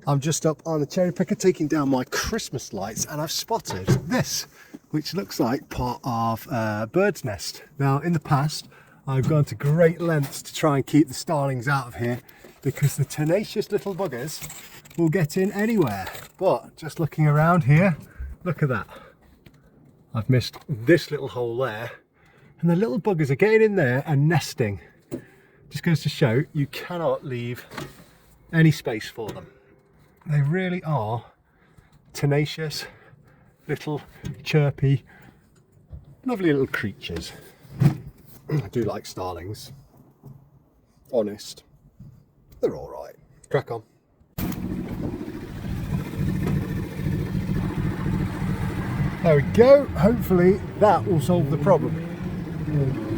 I'm just up on the cherry picker taking down my Christmas lights, and I've spotted this, which looks like part of a bird's nest. Now, in the past, I've gone to great lengths to try and keep the starlings out of here because the tenacious little buggers will get in anywhere. But just looking around here, look at that. I've missed this little hole there, and the little buggers are getting in there and nesting. Just goes to show you cannot leave any space for them. They really are tenacious, little chirpy, lovely little creatures. I do like starlings. Honest. They're all right. Crack on. There we go. Hopefully that will solve the problem.